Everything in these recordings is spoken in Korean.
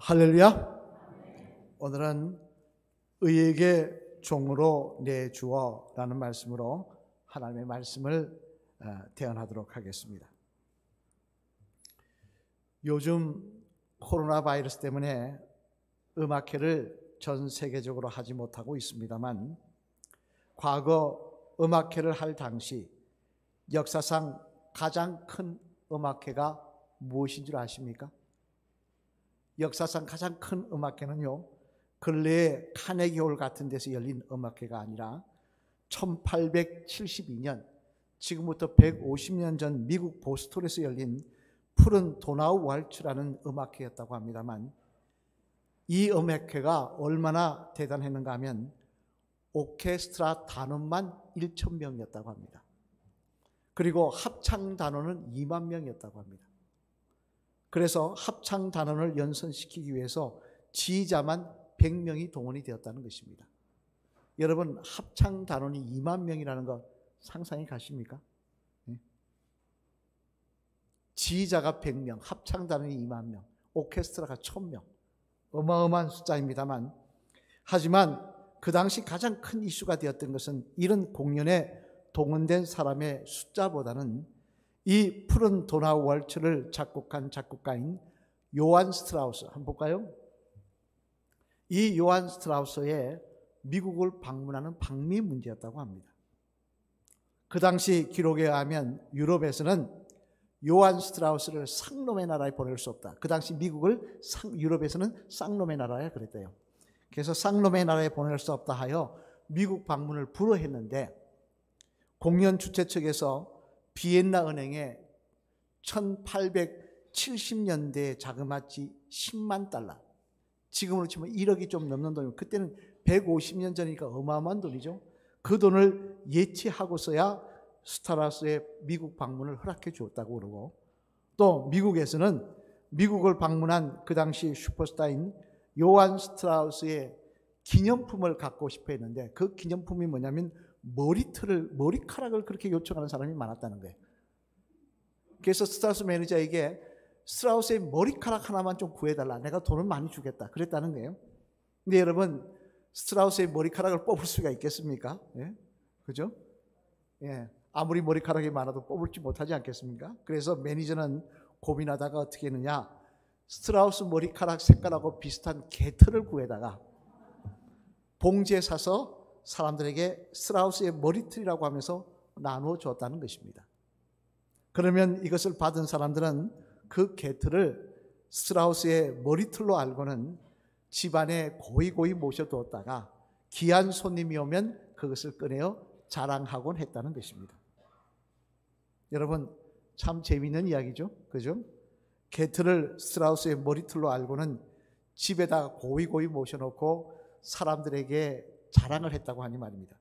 할렐루야. 오늘은 의에게 종으로 내주어 라는 말씀으로 하나님의 말씀을 대언하도록 하겠습니다. 요즘 코로나 바이러스 때문에 음악회를 전 세계적으로 하지 못하고 있습니다만, 과거 음악회를 할 당시 역사상 가장 큰 음악회가 무엇인 줄 아십니까? 역사상 가장 큰 음악회는요, 근래에 카네기홀 같은 데서 열린 음악회가 아니라 1872년, 지금부터 150년 전 미국 보스턴에서 열린 푸른 도나우 왈츠라는 음악회였다고 합니다만, 이 음악회가 얼마나 대단했는가 하면 오케스트라 단원만 1,000명이었다고 합니다. 그리고 합창 단원은 2만 명이었다고 합니다. 그래서 합창 단원을 연선시키기 위해서 지휘자만 100명이 동원이 되었다는 것입니다. 여러분, 합창 단원이 2만 명이라는 거 상상이 가십니까? 지휘자가 100명, 합창 단원이 2만 명, 오케스트라가 1,000명. 어마어마한 숫자입니다만, 하지만 그 당시 가장 큰 이슈가 되었던 것은 이런 공연에 동원된 사람의 숫자보다는 이 푸른 도나우 왈츠를 작곡한 작곡가인 요한 스트라우스, 한번 볼까요? 이 요한 스트라우스의 미국을 방문하는 방미 문제였다고 합니다. 그 당시 기록에 의하면 유럽에서는 요한 스트라우스를 쌍놈의 나라에 보낼 수 없다. 그 당시 미국을 유럽에서는 쌍놈의 나라에 그랬대요. 그래서 쌍놈의 나라에 보낼 수 없다 하여 미국 방문을 불허했는데, 공연 주최 측에서 비엔나 은행에 1870년대에 자그마치 10만 달러, 지금으로 치면 1억이 좀 넘는 돈이고, 그때는 150년 전이니까 어마어마한 돈이죠. 그 돈을 예치하고서야 스트라우스의 미국 방문을 허락해 주었다고 그러고, 또 미국에서는 미국을 방문한 그 당시 슈퍼스타인 요한 스트라우스의 기념품을 갖고 싶어 했는데, 그 기념품이 뭐냐면 머리카락을 그렇게 요청하는 사람이 많았다는 거예요. 그래서 스트라우스 매니저에게 스트라우스의 머리카락 하나만 좀 구해달라, 내가 돈을 많이 주겠다, 그랬다는 거예요. 근데 여러분, 스트라우스의 머리카락을 뽑을 수가 있겠습니까? 예? 그죠? 예. 아무리 머리카락이 많아도 뽑을지 못하지 않겠습니까? 그래서 매니저는 고민하다가 어떻게 했느냐, 스트라우스 머리카락 색깔하고 비슷한 개털을 구해다가 봉지에 사서 사람들에게 스트라우스의 머리털이라고 하면서 나누어 줬다는 것입니다. 그러면 이것을 받은 사람들은 그 개털을 스트라우스의 머리털로 알고는 집안에 고이고이 모셔두었다가 귀한 손님이 오면 그것을 꺼내어 자랑하곤 했다는 것입니다. 여러분, 참 재미있는 이야기죠, 그죠? 개털을 스트라우스의 머리털로 알고는 집에다가 고이고이 모셔놓고 사람들에게 자랑을 했다고 하니 말입니다.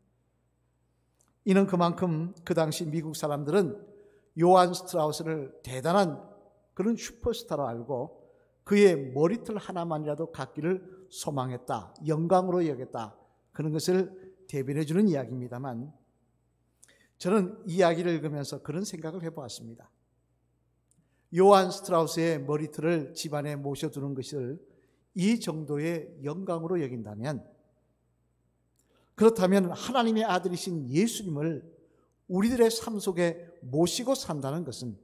이는 그만큼 그 당시 미국 사람들은 요한 스트라우스를 대단한 그런 슈퍼스타로 알고 그의 머리털 하나만이라도 갖기를 소망했다, 영광으로 여겼다, 그런 것을 대변해 주는 이야기입니다만, 저는 이 이야기를 읽으면서 그런 생각을 해보았습니다. 요한 스트라우스의 머리털을 집안에 모셔두는 것을 이 정도의 영광으로 여긴다면, 그렇다면 하나님의 아들이신 예수님을 우리들의 삶 속에 모시고 산다는 것은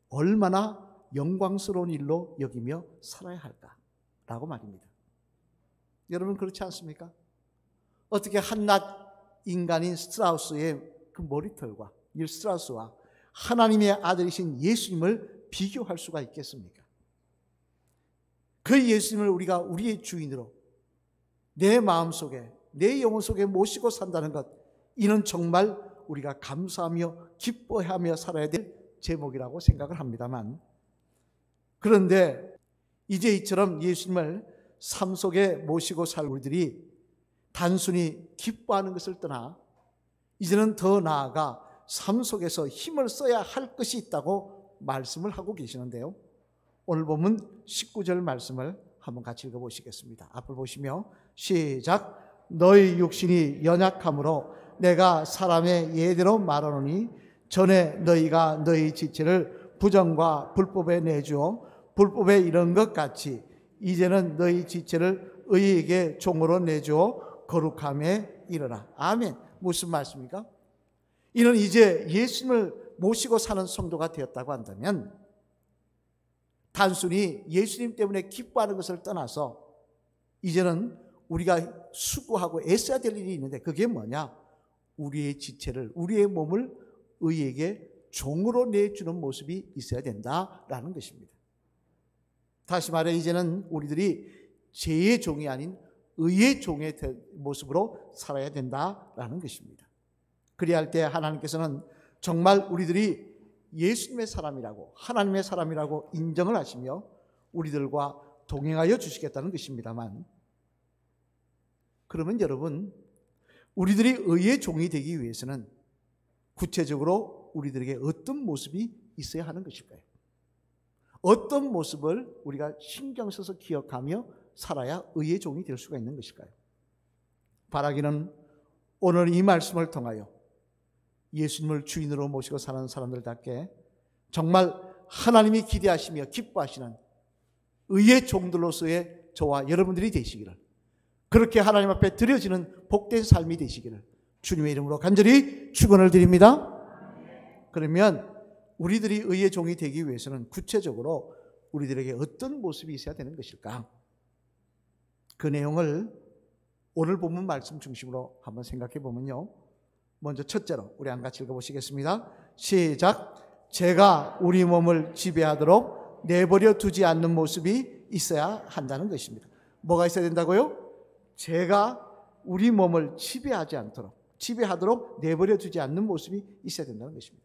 얼마나 영광스러운 일로 여기며 살아야 할까라고 말입니다. 여러분, 그렇지 않습니까? 어떻게 한낱 인간인 스트라우스의 그 머리털과 이 스트라우스와 하나님의 아들이신 예수님을 비교할 수가 있겠습니까? 그 예수님을 우리가 우리의 주인으로 내 마음속에, 내 영혼 속에 모시고 산다는 것, 이는 정말 우리가 감사하며 기뻐하며 살아야 될 제목이라고 생각을 합니다만, 그런데 이제 이처럼 예수님을 삶 속에 모시고 살 우리들이 단순히 기뻐하는 것을 떠나 이제는 더 나아가 삶 속에서 힘을 써야 할 것이 있다고 말씀을 하고 계시는데요, 오늘 보면 19절 말씀을 한번 같이 읽어보시겠습니다. 앞을 보시며 시작. 너희 육신이 연약함으로 내가 사람의 예대로 말하노니 전에 너희가 너희 지체를 부정과 불법에 내주어 불법에 이른 것 같이 이제는 너희 지체를 의에게 종으로 내주어 거룩함에 이르라. 아멘. 무슨 말씀입니까? 이는 이제 예수님을 모시고 사는 성도가 되었다고 한다면 단순히 예수님 때문에 기뻐하는 것을 떠나서 이제는 우리가 수고하고 애써야 될 일이 있는데 그게 뭐냐? 우리의 지체를, 우리의 몸을 의에게 종으로 내주는 모습이 있어야 된다라는 것입니다. 다시 말해 이제는 우리들이 죄의 종이 아닌 의의 종의 모습으로 살아야 된다라는 것입니다. 그리야 할 때 하나님께서는 정말 우리들이 예수님의 사람이라고, 하나님의 사람이라고 인정을 하시며 우리들과 동행하여 주시겠다는 것입니다만, 그러면 여러분, 우리들이 의의 종이 되기 위해서는 구체적으로 우리들에게 어떤 모습이 있어야 하는 것일까요? 어떤 모습을 우리가 신경 써서 기억하며 살아야 의의 종이 될 수가 있는 것일까요? 바라기는 오늘 이 말씀을 통하여 예수님을 주인으로 모시고 사는 사람들답게 정말 하나님이 기대하시며 기뻐하시는 의의 종들로서의 저와 여러분들이 되시기를, 그렇게 하나님 앞에 드려지는 복된 삶이 되시기를 주님의 이름으로 간절히 축원을 드립니다. 그러면 우리들이 의의 종이 되기 위해서는 구체적으로 우리들에게 어떤 모습이 있어야 되는 것일까? 그 내용을 오늘 본문 말씀 중심으로 한번 생각해 보면요, 먼저 첫째로 우리 한같이 읽어보시겠습니다. 시작. 제가 우리 몸을 지배하도록 내버려 두지 않는 모습이 있어야 한다는 것입니다. 뭐가 있어야 된다고요? 제가 우리 몸을 지배하도록 내버려 두지 않는 모습이 있어야 된다는 것입니다.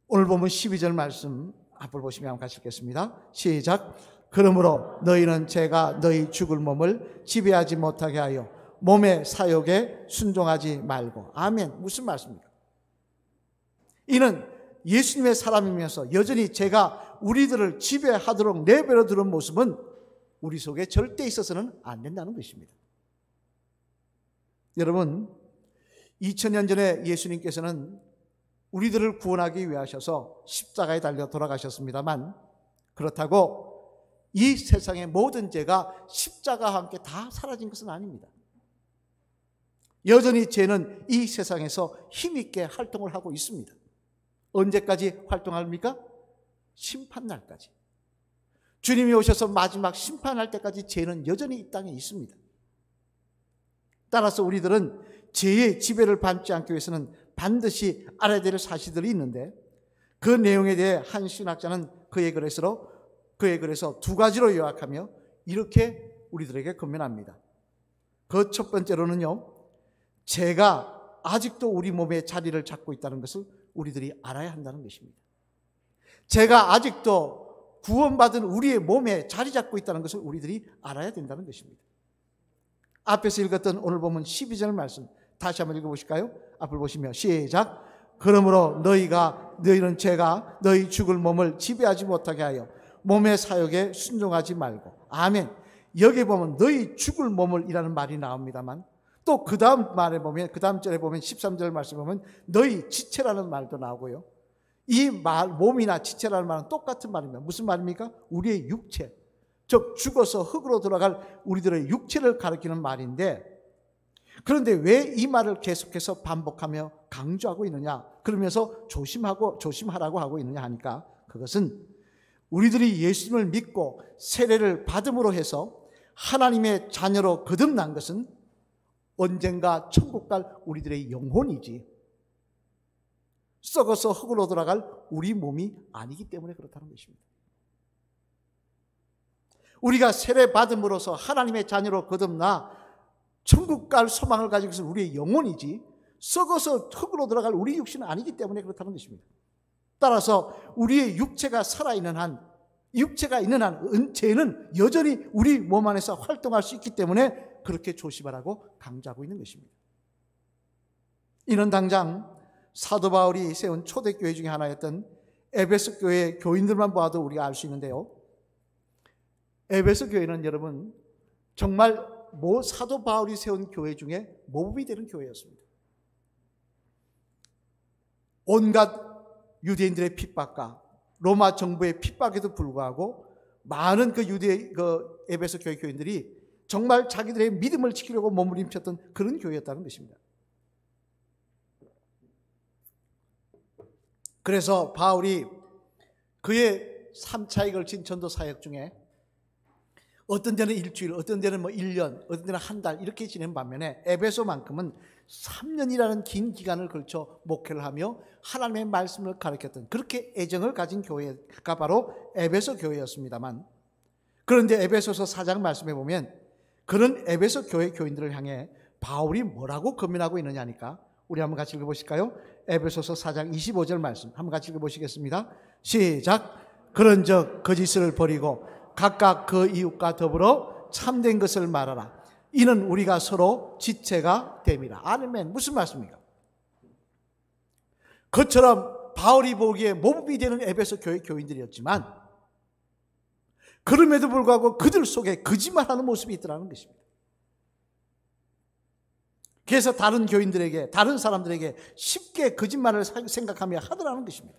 오늘 보면 12절 말씀 앞을 보시면 한번 같이 읽겠습니다. 시작. 그러므로 너희는 제가 너희 죽을 몸을 지배하지 못하게 하여 몸의 사욕에 순종하지 말고. 아멘. 무슨 말씀입니까? 이는 예수님의 사람이면서 여전히 제가 우리들을 지배하도록 내버려 두는 모습은 우리 속에 절대 있어서는 안 된다는 것입니다. 여러분, 2000년 전에 예수님께서는 우리들을 구원하기 위하셔서 십자가에 달려 돌아가셨습니다만, 그렇다고 이 세상의 모든 죄가 십자가와 함께 다 사라진 것은 아닙니다. 여전히 죄는 이 세상에서 힘있게 활동을 하고 있습니다. 언제까지 활동합니까? 심판날까지. 주님이 오셔서 마지막 심판할 때까지 죄는 여전히 이 땅에 있습니다. 따라서 우리들은 죄의 지배를 받지 않기 위해서는 반드시 알아야 될 사실들이 있는데, 그 내용에 대해 한 신학자는 그의 글에서 두 가지로 요약하며 이렇게 우리들에게 권면합니다. 그 첫 번째로는요, 죄가 아직도 우리 몸에 자리를 잡고 있다는 것을 우리들이 알아야 한다는 것입니다. 죄가 아직도 구원받은 우리의 몸에 자리 잡고 있다는 것을 우리들이 알아야 된다는 것입니다. 앞에서 읽었던 오늘 보면 12절 말씀 다시 한번 읽어보실까요? 앞을 보시면 시작. 그러므로 너희는 제가 너희 죽을 몸을 지배하지 못하게 하여 몸의 사욕에 순종하지 말고. 아멘. 여기 보면 너희 죽을 몸을 이라는 말이 나옵니다만, 또 그 다음 말에 보면, 그 다음 절에 보면 13절 말씀 보면 너희 지체라는 말도 나오고요. 이 말, 몸이나 지체라는 말은 똑같은 말입니다. 무슨 말입니까? 우리의 육체, 즉 죽어서 흙으로 돌아갈 우리들의 육체를 가리키는 말인데, 그런데 왜 이 말을 계속해서 반복하며 강조하고 있느냐, 그러면서 조심하라고 하고 있느냐 하니까, 그것은 우리들이 예수님을 믿고 세례를 받음으로 해서 하나님의 자녀로 거듭난 것은 언젠가 천국 갈 우리들의 영혼이지 썩어서 흙으로 돌아갈 우리 몸이 아니기 때문에 그렇다는 것입니다. 우리가 세례 받음으로써 하나님의 자녀로 거듭나 천국 갈 소망을 가진 것은 우리의 영혼이지 썩어서 흙으로 들어갈 우리 육신은 아니기 때문에 그렇다는 것입니다. 따라서 우리의 육체가 살아있는 한, 육체가 있는 한 죄는 여전히 우리 몸 안에서 활동할 수 있기 때문에 그렇게 조심하라고 강조하고 있는 것입니다. 이는 당장 사도 바울이 세운 초대교회 중에 하나였던 에베소 교회 교인들만 봐도 우리가 알 수 있는데요, 에베소 교회는 여러분 정말 사도 바울이 세운 교회 중에 모범이 되는 교회였습니다. 온갖 유대인들의 핍박과 로마 정부의 핍박에도 불구하고 많은 그 유대 그 에베소 교회 교인들이 정말 자기들의 믿음을 지키려고 몸부림쳤던 그런 교회였다는 것입니다. 그래서 바울이 그의 3차에 걸친 전도 사역 중에 어떤 데는 일주일, 어떤 데는 1년, 어떤 데는 한 달 이렇게 지낸 반면에 에베소만큼은 3년이라는 긴 기간을 걸쳐 목회를 하며 하나님의 말씀을 가르쳤던 그렇게 애정을 가진 교회가 바로 에베소 교회였습니다만, 그런데 에베소서 4장 말씀에 보면 그런 에베소 교회 교인들을 향해 바울이 뭐라고 권면하고 있느냐니까 우리 한번 같이 읽어보실까요? 에베소서 4장 25절 말씀 한번 같이 읽어보시겠습니다. 시작. 그런즉 거짓을 버리고 각각 그 이웃과 더불어 참된 것을 말하라. 이는 우리가 서로 지체가 됨이라. 아멘. 무슨 말씀입니까? 그처럼 바울이 보기에 모범이 되는 에베소 교회 교인들이었지만 그럼에도 불구하고 그들 속에 거짓말하는 모습이 있더라는 것입니다. 그래서 다른 교인들에게, 다른 사람들에게 쉽게 거짓말을 생각하며 하더라는 것입니다.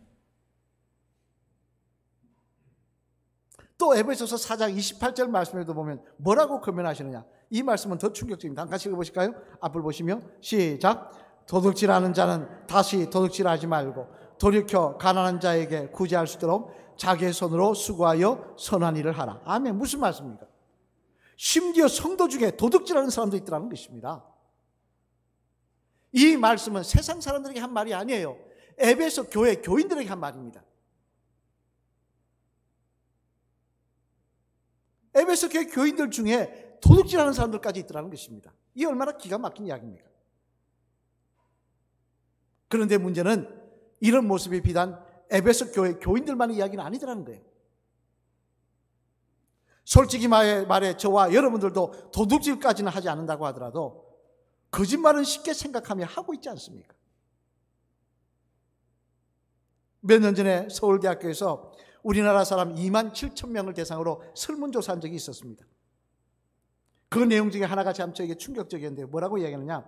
또 에베소서 4장 28절 말씀에도 보면 뭐라고 권면하시느냐, 이 말씀은 더 충격적입니다. 같이 읽어보실까요? 앞을 보시며 시작. 도둑질하는 자는 다시 도둑질하지 말고 돌이켜 가난한 자에게 구제할 수 있도록 자기의 손으로 수고하여 선한 일을 하라. 아멘. 무슨 말씀입니까? 심지어 성도 중에 도둑질하는 사람도 있더라는 것입니다. 이 말씀은 세상 사람들에게 한 말이 아니에요. 에베소 교회 교인들에게 한 말입니다. 에베소 교회 교인들 중에 도둑질하는 사람들까지 있더라는 것입니다. 이게 얼마나 기가 막힌 이야기입니까? 그런데 문제는 이런 모습이 비단 에베소 교회 교인들만의 이야기는 아니더라는 거예요. 솔직히 말해 저와 여러분들도 도둑질까지는 하지 않는다고 하더라도 거짓말은 쉽게 생각하며 하고 있지 않습니까? 몇 년 전에 서울대학교에서 우리나라 사람 2만 7천 명을 대상으로 설문조사한 적이 있었습니다. 그 내용 중에 하나가 참 저에게 충격적이었는데 뭐라고 이야기하느냐,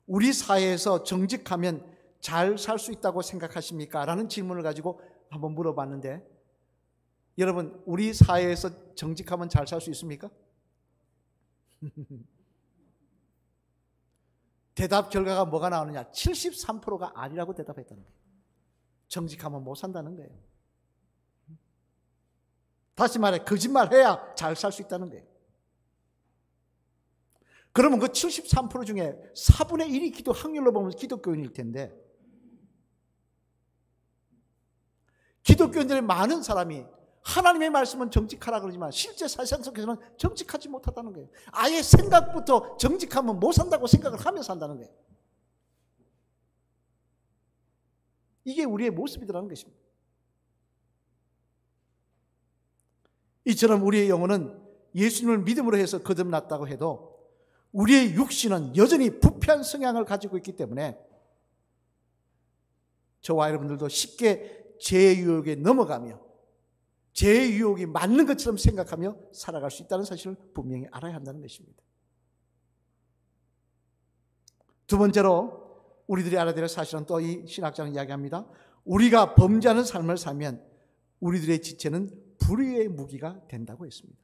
우리 사회에서 정직하면 잘 살 수 있다고 생각하십니까? 라는 질문을 가지고 한번 물어봤는데, 여러분 우리 사회에서 정직하면 잘 살 수 있습니까? 대답 결과가 뭐가 나오느냐, 73%가 아니라고 대답했다는 거예요. 정직하면 못 산다는 거예요. 다시 말해 거짓말해야 잘 살 수 있다는 거예요. 그러면 그 73% 중에 4분의 1이 기도 확률로 보면 기독교인일 텐데, 기독교인들의 많은 사람이 하나님의 말씀은 정직하라 그러지만 실제 사상 속에서는 정직하지 못하다는 거예요. 아예 생각부터 정직하면 못 산다고 생각을 하며 산다는 거예요. 이게 우리의 모습이더라는 것입니다. 이처럼 우리의 영혼은 예수님을 믿음으로 해서 거듭났다고 해도 우리의 육신은 여전히 부패한 성향을 가지고 있기 때문에 저와 여러분들도 쉽게 죄의 유혹에 넘어가며 죄의 유혹이 맞는 것처럼 생각하며 살아갈 수 있다는 사실을 분명히 알아야 한다는 것입니다. 두 번째로 우리들이 알아야 될 사실은 또 이 신학자는 이야기합니다. 우리가 범죄하는 삶을 살면 우리들의 지체는 불의의 무기가 된다고 했습니다.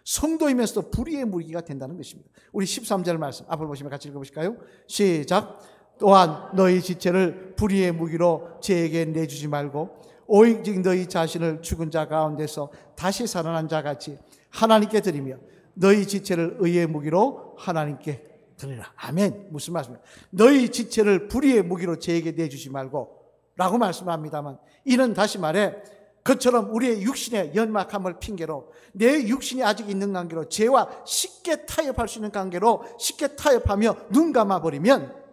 성도이면서도 불의의 무기가 된다는 것입니다. 우리 13절 말씀 앞을 보시면 같이 읽어보실까요? 시작. 또한 너희 지체를 불의의 무기로 죄에게 내주지 말고 오직 너희 자신을 죽은 자 가운데서 다시 살아난 자 같이 하나님께 드리며 너희 지체를 의의 무기로 하나님께 드리라. 아멘. 무슨 말씀이에요? 너희 지체를 불의의 무기로 죄에게 내주지 말고 라고 말씀합니다만, 이는 다시 말해 그처럼 우리의 육신의 연약함을 핑계로, 내 육신이 아직 있는 관계로, 죄와 쉽게 타협할 수 있는 관계로 쉽게 타협하며 눈 감아버리면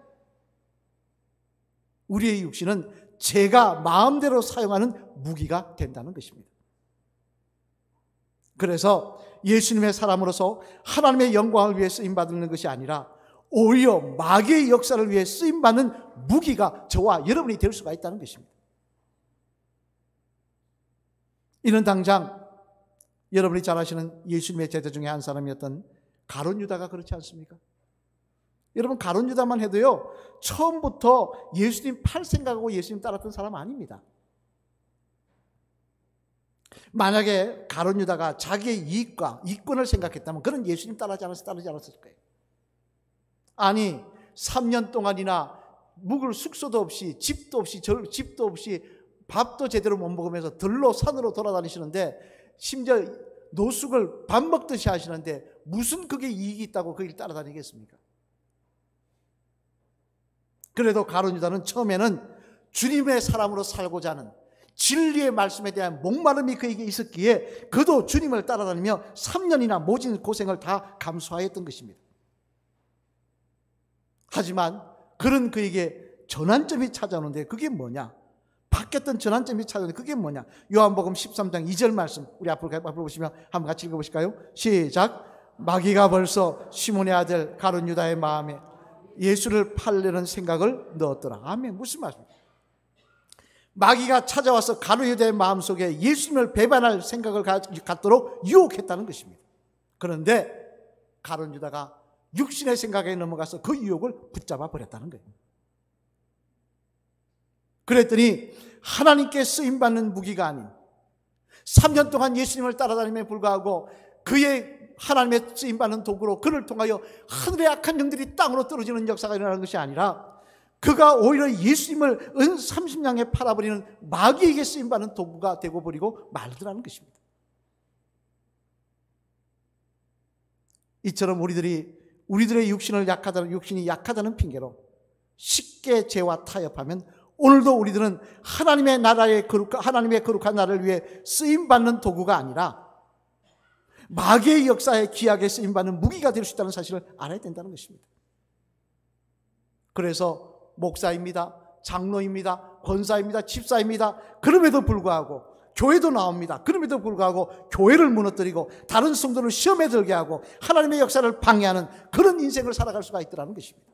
우리의 육신은 죄가 마음대로 사용하는 무기가 된다는 것입니다. 그래서 예수님의 사람으로서 하나님의 영광을 위해 쓰임받는 것이 아니라 오히려 마귀의 역사를 위해 쓰임받는 무기가 저와 여러분이 될 수가 있다는 것입니다. 이는 당장 여러분이 잘 아시는 예수님의 제자 중에 한 사람이었던 가룟 유다가 그렇지 않습니까? 여러분 가룟 유다만 해도요, 처음부터 예수님 팔 생각하고 예수님 따랐던 사람 아닙니다. 만약에 가룟 유다가 자기의 이익과 이권을 생각했다면 그는 예수님 따르지 않았을 거예요. 아니 3년 동안이나 묵을 숙소도 없이 집도 없이 밥도 제대로 못 먹으면서 들로 산으로 돌아다니시는데 심지어 노숙을 밥 먹듯이 하시는데 무슨 그게 이익이 있다고 그 길 따라다니겠습니까? 그래도 가룟 유다는 처음에는 주님의 사람으로 살고자 하는 진리의 말씀에 대한 목마름이 그에게 있었기에 그도 주님을 따라다니며 3년이나 모진 고생을 다 감수하였던 것입니다. 하지만 그런 그에게 전환점이 찾아오는데 그게 뭐냐? 바뀌었던 전환점이 찾아오는데 그게 뭐냐? 요한복음 13장 2절 말씀 우리 앞으로 보시면 한번 같이 읽어보실까요? 시작. 마귀가 벌써 시몬의 아들 가룟 유다의 마음에 예수를 팔려는 생각을 넣었더라. 아멘. 무슨 말씀입니까? 마귀가 찾아와서 가룟 유다의 마음속에 예수님을 배반할 생각을 갖도록 유혹했다는 것입니다. 그런데 가룟 유다가 육신의 생각에 넘어가서 그 유혹을 붙잡아 버렸다는 거예요. 그랬더니 하나님께 쓰임받는 무기가 아닌 3년 동안 예수님을 따라다님에 불구하고 그의 하나님의 쓰임받는 도구로 그를 통하여 하늘의 악한 영들이 땅으로 떨어지는 역사가 일어나는 것이 아니라 그가 오히려 예수님을 은 30냥에 팔아버리는 마귀에게 쓰임받는 도구가 되고 버리고 말더라는 것입니다. 이처럼 우리들의 육신이 약하다는 핑계로 쉽게 죄와 타협하면 오늘도 우리들은 하나님의 거룩한 나라를 위해 쓰임받는 도구가 아니라 마귀의 역사에 귀하게 쓰임받는 무기가 될 수 있다는 사실을 알아야 된다는 것입니다. 그래서 목사입니다, 장로입니다, 권사입니다, 집사입니다. 그럼에도 불구하고 교회도 나옵니다. 그럼에도 불구하고 교회를 무너뜨리고 다른 성도를 시험에 들게 하고 하나님의 역사를 방해하는 그런 인생을 살아갈 수가 있더라는 것입니다.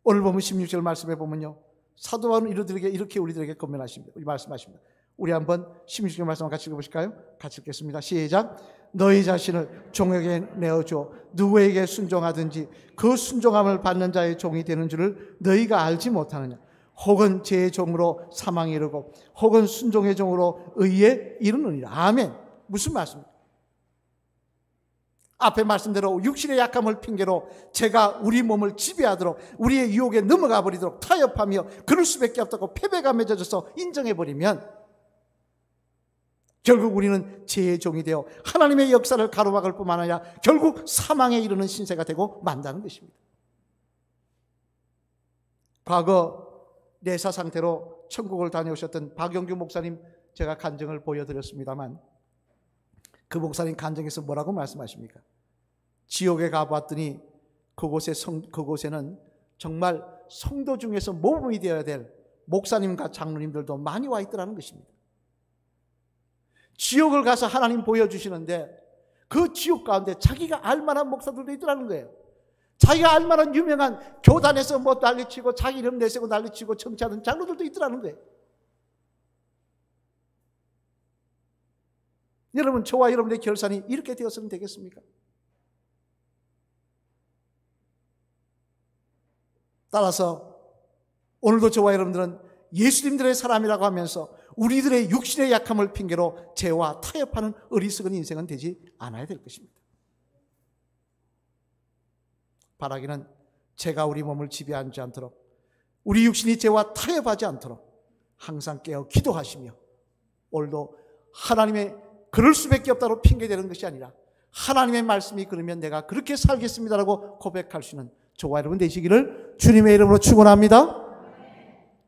오늘 보면 16절 말씀에 보면요, 사도 바울은 이렇게 우리들에게 권면하십니다. 말씀하십니다. 우리 한번 16절 말씀 같이 읽어보실까요? 같이 읽겠습니다. 시작. 너희 자신을 종에게 내어줘 누구에게 순종하든지 그 순종함을 받는 자의 종이 되는 줄을 너희가 알지 못하느냐? 혹은 죄의 종으로 사망에 이르고 혹은 순종의 종으로 의에 이르느니라. 아멘. 무슨 말씀입니까? 앞에 말씀대로 육신의 약함을 핑계로 제가 우리 몸을 지배하도록 우리의 유혹에 넘어가 버리도록 타협하며 그럴 수밖에 없다고 패배가 맺어져서 인정해버리면 결국 우리는 죄의 종이 되어 하나님의 역사를 가로막을 뿐만 아니라 결국 사망에 이르는 신세가 되고 만다는 것입니다. 과거 내사 상태로 천국을 다녀오셨던 박영규 목사님 제가 간증을 보여드렸습니다만 그 목사님 간증에서 뭐라고 말씀하십니까? 지옥에 가봤더니 그곳에는 정말 성도 중에서 모범이 되어야 될 목사님과 장로님들도 많이 와 있더라는 것입니다. 지옥을 가서 하나님 보여주시는데 그 지옥 가운데 자기가 알만한 목사들도 있더라는 거예요. 자기가 알만한 유명한 교단에서 뭐 난리치고 자기 이름 내세고 난리치고 청취하는 장로들도 있더라는 거예요. 여러분, 저와 여러분의 결산이 이렇게 되었으면 되겠습니까? 따라서 오늘도 저와 여러분들은 예수님들의 사람이라고 하면서 우리들의 육신의 약함을 핑계로 죄와 타협하는 어리석은 인생은 되지 않아야 될 것입니다. 바라기는 죄가 우리 몸을 지배하지 않도록 우리 육신이 죄와 타협하지 않도록 항상 깨어 기도하시며 오늘도 하나님의 그럴 수밖에 없다고 핑계대는 것이 아니라 하나님의 말씀이 그러면 내가 그렇게 살겠습니다라고 고백할 수 있는 저와 여러분 되시기를 주님의 이름으로 축원합니다.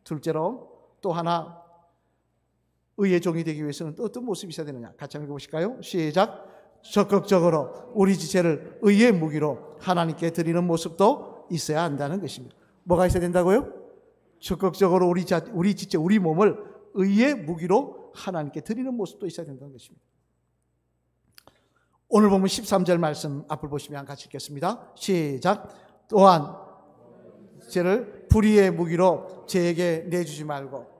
둘째로 또 하나 의의 종이 되기 위해서는 또 어떤 모습이 있어야 되느냐? 같이 한번 읽어보실까요? 시작. 적극적으로 우리 지체를 의의 무기로 하나님께 드리는 모습도 있어야 한다는 것입니다. 뭐가 있어야 된다고요? 적극적으로 우리 지체, 우리 몸을 의의 무기로 하나님께 드리는 모습도 있어야 된다는 것입니다. 오늘 보면 13절 말씀 앞을 보시면 같이 읽겠습니다. 시작. 또한 죄를 불의의 무기로 죄에게 내주지 말고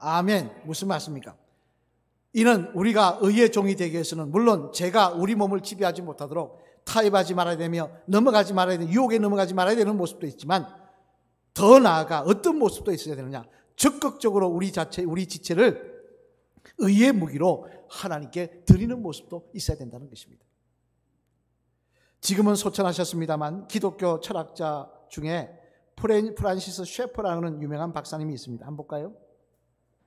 아멘. 무슨 말씀입니까? 이는 우리가 의의 종이 되기 위해서는 물론 제가 우리 몸을 지배하지 못하도록 타협하지 말아야 되며 넘어가지 말아야 되는, 유혹에 넘어가지 말아야 되는 모습도 있지만 더 나아가 어떤 모습도 있어야 되느냐, 적극적으로 우리 지체를 의의 무기로 하나님께 드리는 모습도 있어야 된다는 것입니다. 지금은 소천하셨습니다만 기독교 철학자 중에 프란시스 셰퍼라는 유명한 박사님이 있습니다. 한번 볼까요?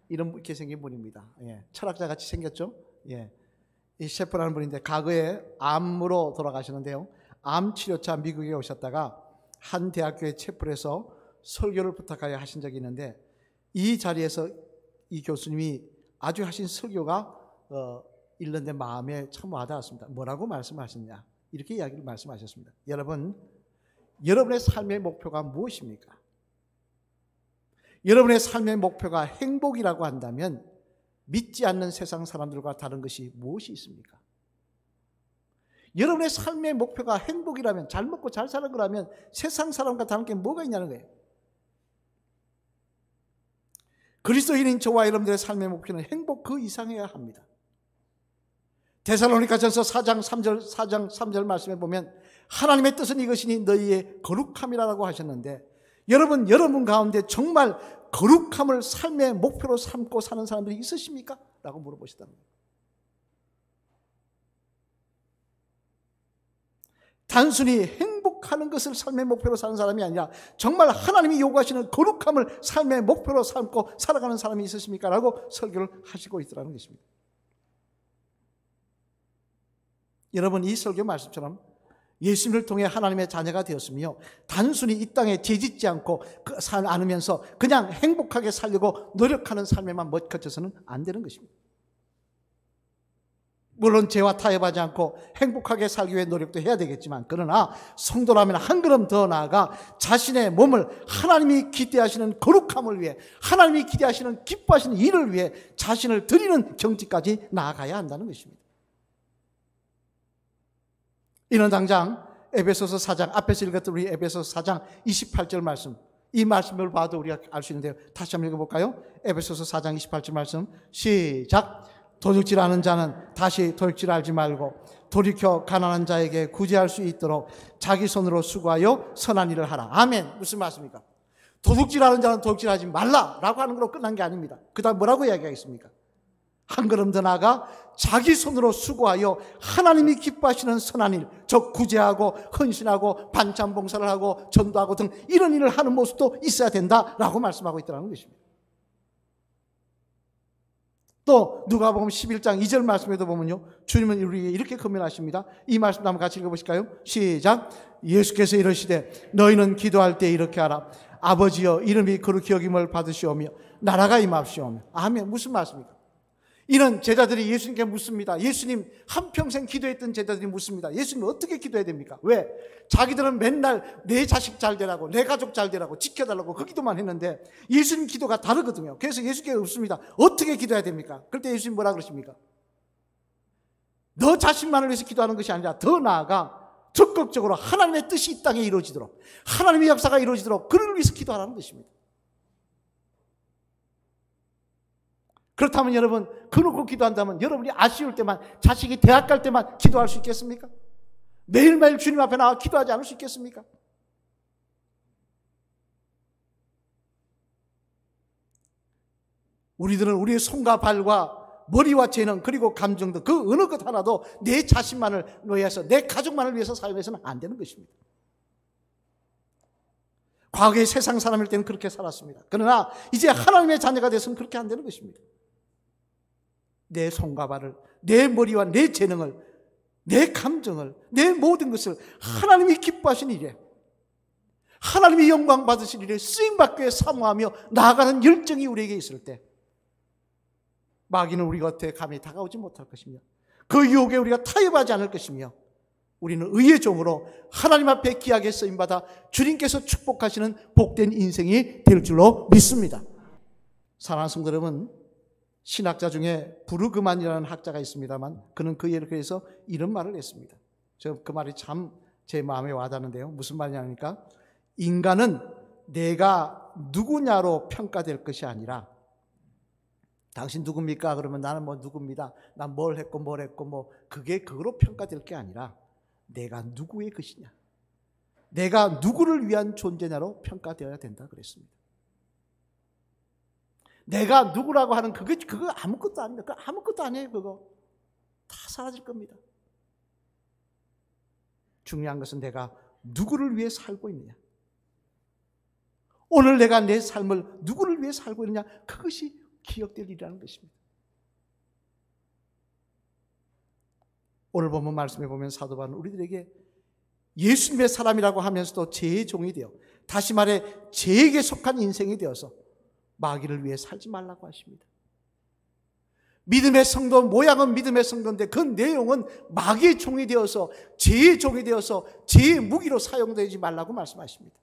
이렇게 생긴 분입니다. 예, 철학자 같이 생겼죠? 예, 이 셰퍼라는 분인데 과거에 암으로 돌아가시는데요. 암 치료차 미국에 오셨다가 한 대학교의 채플에서 설교를 부탁하여 하신 적이 있는데 이 자리에서 이 교수님이 아주 하신 설교가 읽는데 마음에 참 와닿았습니다. 뭐라고 말씀하셨냐? 이렇게 이야기를 말씀하셨습니다. 여러분, 여러분의 삶의 목표가 무엇입니까? 여러분의 삶의 목표가 행복이라고 한다면 믿지 않는 세상 사람들과 다른 것이 무엇이 있습니까? 여러분의 삶의 목표가 행복이라면, 잘 먹고 잘 사는 거라면 세상 사람과 다른 게 뭐가 있냐는 거예요. 그리스도인인 저와 여러분들의 삶의 목표는 행복 그 이상해야 합니다. 데살로니가전서 4장 3절 말씀에 보면 하나님의 뜻은 이것이니 너희의 거룩함이라고 하셨는데 여러분 가운데 정말 거룩함을 삶의 목표로 삼고 사는 사람들이 있으십니까? 라고 물어보시다는 거예요. 단순히 행복하는 것을 삶의 목표로 사는 사람이 아니라 정말 하나님이 요구하시는 거룩함을 삶의 목표로 삼고 살아가는 사람이 있으십니까? 라고 설교를 하시고 있더라는 것입니다. 여러분, 이 설교 말씀처럼 예수님을 통해 하나님의 자녀가 되었으며 단순히 이 땅에 죄짓지 않고 않으면서 그냥 행복하게 살려고 노력하는 삶에만 머뭇거쳐서는 안 되는 것입니다. 물론 죄와 타협하지 않고 행복하게 살기 위해 노력도 해야 되겠지만 그러나 성도라면 한 걸음 더 나아가 자신의 몸을 하나님이 기대하시는 거룩함을 위해 하나님이 기대하시는 기뻐하시는 일을 위해 자신을 드리는 경지까지 나아가야 한다는 것입니다. 이는 당장 에베소서 4장, 앞에서 읽었던 우리 에베소서 4장 28절 말씀, 이 말씀을 봐도 우리가 알 수 있는데요. 다시 한번 읽어볼까요? 에베소서 4장 28절 말씀 시작. 도둑질하는 자는 다시 도둑질하지 말고 돌이켜 가난한 자에게 구제할 수 있도록 자기 손으로 수고하여 선한 일을 하라. 아멘. 무슨 말씀입니까? 도둑질하는 자는 도둑질하지 말라라고 하는 걸로 끝난 게 아닙니다. 그 다음 뭐라고 이야기하겠습니까? 한 걸음 더 나아가 자기 손으로 수고하여 하나님이 기뻐하시는 선한 일, 즉 구제하고 헌신하고 반찬 봉사를 하고 전도하고 등 이런 일을 하는 모습도 있어야 된다라고 말씀하고 있다는 것입니다. 또 누가복음 11장 2절 말씀에도 보면요, 주님은 우리에게 이렇게 권면하십니다. 이 말씀 한번 같이 읽어보실까요? 시작. 예수께서 이르시되 너희는 기도할 때 이렇게 하라. 아버지여 이름이 거룩히 여김을 받으시오며 나라가 임하시오며. 아멘. 무슨 말씀입니까? 이는 제자들이 예수님께 묻습니다. 예수님, 한평생 기도했던 제자들이 묻습니다. 예수님 어떻게 기도해야 됩니까? 왜? 자기들은 맨날 내 자식 잘 되라고, 내 가족 잘 되라고, 지켜달라고 그 기도만 했는데 예수님 기도가 다르거든요. 그래서 예수님께 묻습니다. 어떻게 기도해야 됩니까? 그럴 때 예수님 뭐라 그러십니까? 너 자신만을 위해서 기도하는 것이 아니라 더 나아가 적극적으로 하나님의 뜻이 이 땅에 이루어지도록, 하나님의 역사가 이루어지도록 그를 위해서 기도하라는 것입니다. 그렇다면 여러분, 그놓고 기도한다면 여러분이 아쉬울 때만, 자식이 대학 갈 때만 기도할 수 있겠습니까? 매일매일 주님 앞에 나와 기도하지 않을 수 있겠습니까? 우리들은 우리의 손과 발과 머리와 재능 그리고 감정도 그 어느 것 하나도 내 자신만을 위해서, 내 가족만을 위해서 사용해서는 안 되는 것입니다. 과거의 세상 사람일 때는 그렇게 살았습니다. 그러나 이제 하나님의 자녀가 돼서는 그렇게 안 되는 것입니다. 내 손과 발을, 내 머리와 내 재능을, 내 감정을, 내 모든 것을 하나님이 기뻐하신 일에, 하나님이 영광 받으신 일에 쓰임받기 위해 사모하며 나아가는 열정이 우리에게 있을 때 마귀는 우리 곁에 감히 다가오지 못할 것이며 그 유혹에 우리가 타협하지 않을 것이며 우리는 의의 종으로 하나님 앞에 귀하게 쓰임받아 주님께서 축복하시는 복된 인생이 될 줄로 믿습니다. 사랑하는 성도 여러분, 신학자 중에 부르그만이라는 학자가 있습니다만 그는 그 예를 그래서 이런 말을 했습니다. 저 그 말이 참 제 마음에 와닿는데요. 무슨 말이냐니까 인간은 내가 누구냐로 평가될 것이 아니라 당신 누굽니까? 그러면 나는 뭐 누굽니다. 난 뭘 했고 뭐 그게 그거로 평가될 게 아니라 내가 누구의 것이냐, 내가 누구를 위한 존재냐로 평가되어야 된다 그랬습니다. 내가 누구라고 하는 그거 아무것도 아닙니다. 그거 아무것도 아니에요. 그거 다 사라질 겁니다. 중요한 것은 내가 누구를 위해 살고 있느냐, 오늘 내가 내 삶을 누구를 위해 살고 있느냐, 그것이 기억될 일이라는 것입니다. 오늘 본문 말씀에 보면 사도 바울은 우리들에게 예수님의 사람이라고 하면서도 죄의 종이 되어, 다시 말해 죄에게 속한 인생이 되어서 마귀를 위해 살지 말라고 하십니다. 믿음의 성도, 모양은 믿음의 성도인데 그 내용은 마귀의 종이 되어서, 죄의 종이 되어서 죄의 무기로 사용되지 말라고 말씀하십니다.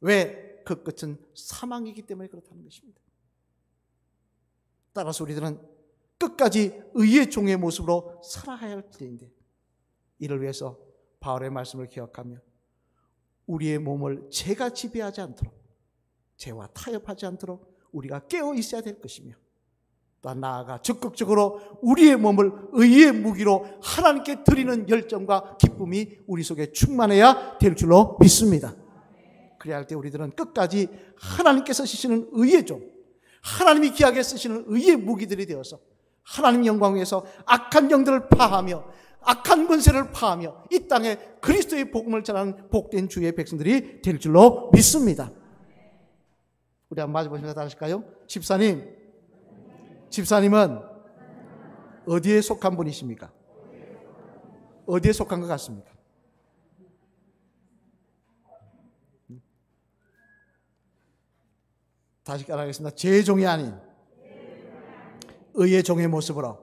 왜? 그 끝은 사망이기 때문에 그렇다는 것입니다. 따라서 우리들은 끝까지 의의 종의 모습으로 살아야 할 때인데, 이를 위해서 바울의 말씀을 기억하며 우리의 몸을 죄가 지배하지 않도록, 죄와 타협하지 않도록 우리가 깨어 있어야 될 것이며, 또한 나아가 적극적으로 우리의 몸을 의의 무기로 하나님께 드리는 열정과 기쁨이 우리 속에 충만해야 될 줄로 믿습니다. 그래야 할 때 우리들은 끝까지 하나님께서 쓰시는 의의 종, 하나님이 귀하게 쓰시는 의의 무기들이 되어서 하나님 영광 위에서 악한 영들을 파하며 악한 권세를 파하며 이 땅에 그리스도의 복음을 전하는 복된 주의 백성들이 될 줄로 믿습니다. 우리 한번 맞아보시면서 다 하실까요? 집사님은 어디에 속한 분이십니까? 어디에 속한 것 같습니까? 다시 따라하겠습니다. 죄의 종이 아닌 의의 종의 모습으로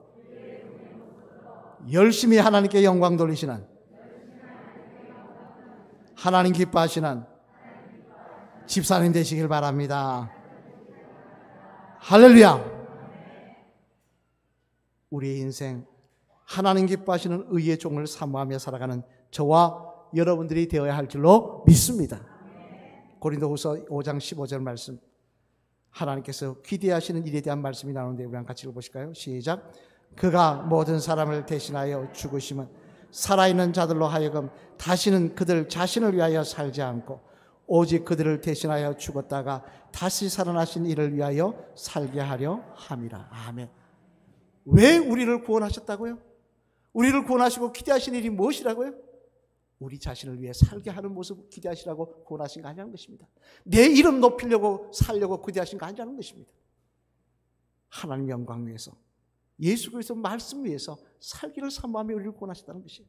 열심히 하나님께 영광 돌리시는, 하나님 기뻐하시는 집사님 되시길 바랍니다. 할렐루야. 우리의 인생 하나님 기뻐하시는 의의 종을 사모하며 살아가는 저와 여러분들이 되어야 할 줄로 믿습니다. 고린도후서 5장 15절 말씀, 하나님께서 기대하시는 일에 대한 말씀이 나오는데 우리 같이 읽어보실까요? 시작. 그가 모든 사람을 대신하여 죽으심은 살아있는 자들로 하여금 다시는 그들 자신을 위하여 살지 않고 오직 그들을 대신하여 죽었다가 다시 살아나신 이를 위하여 살게 하려 함이라. 아멘. 왜 우리를 구원하셨다고요? 우리를 구원하시고 기대하신 일이 무엇이라고요? 우리 자신을 위해 살게 하는 모습 기대하시라고 구원하신 거 아니라는 것입니다. 내 이름 높이려고 살려고 기대하신 거 아니라는 것입니다. 하나님 영광 위해서, 예수 그리스도 말씀 위해서 살기를 사모하며 우리를 구원하셨다는 것이에요.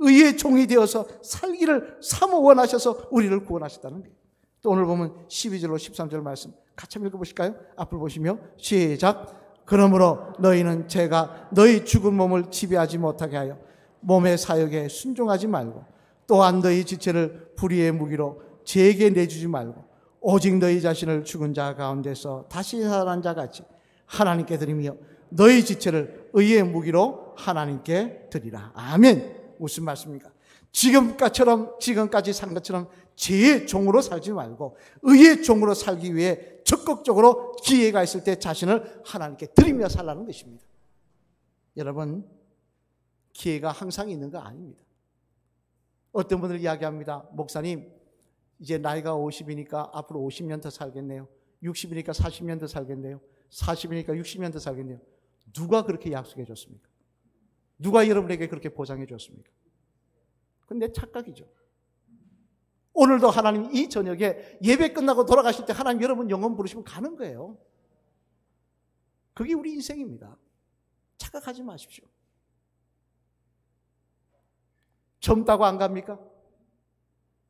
의의 종이 되어서 살기를 사모 원하셔서 우리를 구원하셨다는 거예요. 또 오늘 보면 12절로 13절 말씀 같이 한번 읽어보실까요? 앞을 보시며 시작. 그러므로 너희는 죄가 너희 죽은 몸을 지배하지 못하게 하여 몸의 사역에 순종하지 말고, 또한 너희 지체를 불의의 무기로 죄에게 내주지 말고 오직 너희 자신을 죽은 자 가운데서 다시 살아난 자 같이 하나님께 드리며 너희 지체를 의의 무기로 하나님께 드리라. 아멘. 무슨 말씀입니까? 지금까지 산 것처럼 죄의 종으로 살지 말고 의의 종으로 살기 위해 적극적으로 기회가 있을 때 자신을 하나님께 드리며 살라는 것입니다. 여러분, 기회가 항상 있는 거 아닙니다. 어떤 분들 이야기합니다. 목사님, 이제 나이가 50이니까 앞으로 50년 더 살겠네요. 60이니까 40년 더 살겠네요. 40이니까 60년 더 살겠네요. 누가 그렇게 약속해 줬습니까? 누가 여러분에게 그렇게 보장해 줬습니까? 그건 내 착각이죠. 오늘도 하나님 이 저녁에 예배 끝나고 돌아가실 때 하나님 여러분 영혼 부르시면 가는 거예요. 그게 우리 인생입니다. 착각하지 마십시오. 젊다고 안 갑니까?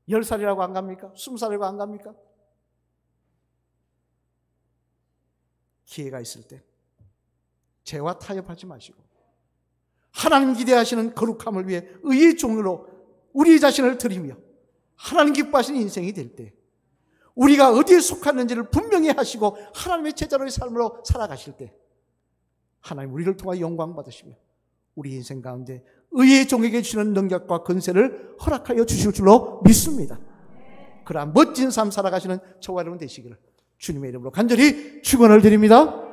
10살이라고 안 갑니까? 20살이라고 안 갑니까? 기회가 있을 때 죄와 타협하지 마시고 하나님 기대하시는 거룩함을 위해 의의 종으로 우리 자신을 드리며 하나님 기뻐하시는 인생이 될 때, 우리가 어디에 속하는지를 분명히 하시고 하나님의 제자로의 삶으로 살아가실 때 하나님 우리를 통하여 영광 받으시며 우리 인생 가운데 의의 종에게 주시는 능력과 권세를 허락하여 주실 줄로 믿습니다. 그러한 멋진 삶 살아가시는 저와 여러분 되시기를 주님의 이름으로 간절히 축원을 드립니다.